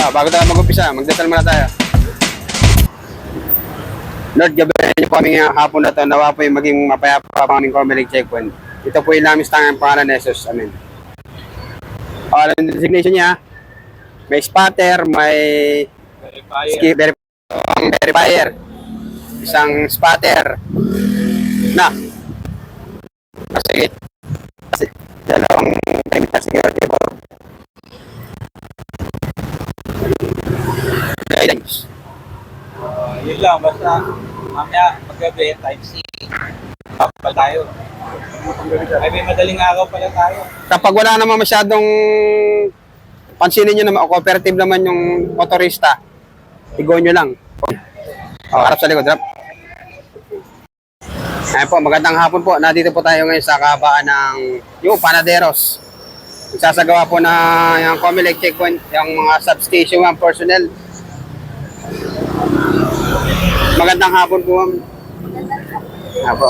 Bago tayo mag-umpisa, magdasal muna tayo. Lord, gabayan niyo po aming hapon na ito. Nawa po yung maging mapayapa pa aming Comelec checkpoint. Ito po yung lamis tangang pangalan ni Jesus. Amen. Alam yung designation niya. May spotter, may verifier. Isang spotter. Na. Sige. Dalawang security po. Guidance. Yun lang, basta mamaya paggabi, type C. Papal tayo. Ay, may madaling araw pala tayo. Kapag wala naman masyadong pansinin nyo naman, o cooperative naman yung motorista, igo nyo lang. Harap sa likod, harap. Ayan po, magandang hapon po. Nandito po tayo ngayon sa kahabaan ng yung Panaderos. Sasagawa po na yung Comelec checkpoint, yung mga substation ng personnel. Magandang hapon po, ma'am. Apo.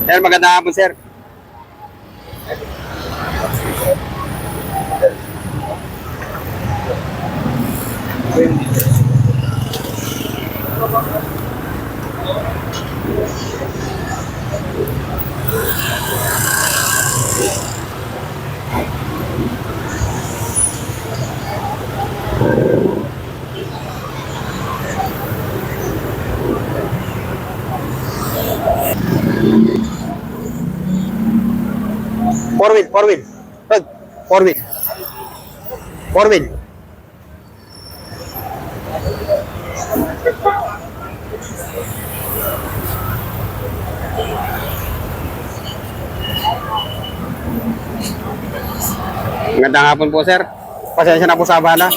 Sir, magandang hapon, sir. Four wheel. Rod, four wheel. Four wheel. Magandang hapon po, sir. Pasensya na po sa abala.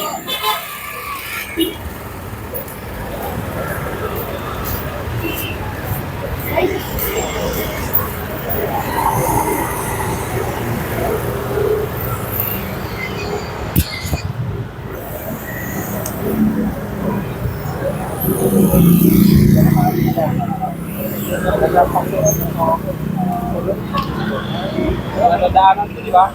Nadaanan ko, di ba?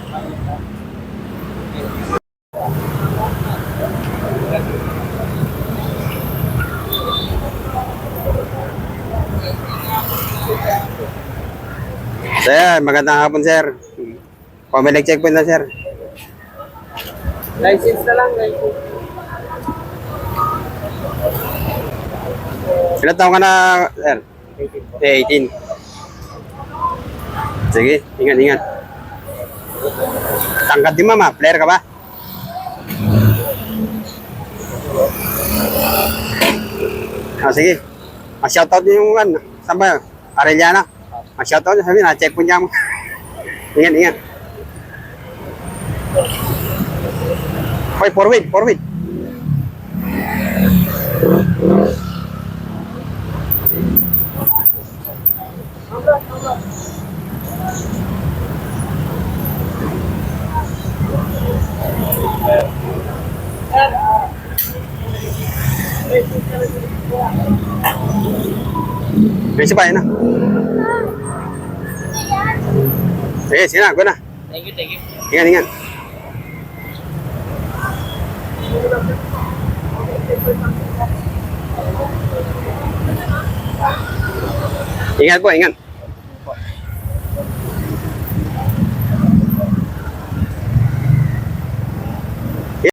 Sir, magandang hapon, sir. Comelec checkpoint na, sir. License na lang, license. Ilan taon ka na, sir? 18. Sige, ingat. Tangkad din, mama. Player ka ba? Sige. Shoutout niyo yung ano. Saan ba yun? Arellana. Shoutout niyo. Sabi na, check po niya mo. Ingat. Hoy, forward. Bisa pa, yun na. Sige na, go na. Thank you. Ingat. Ingat po, ingat.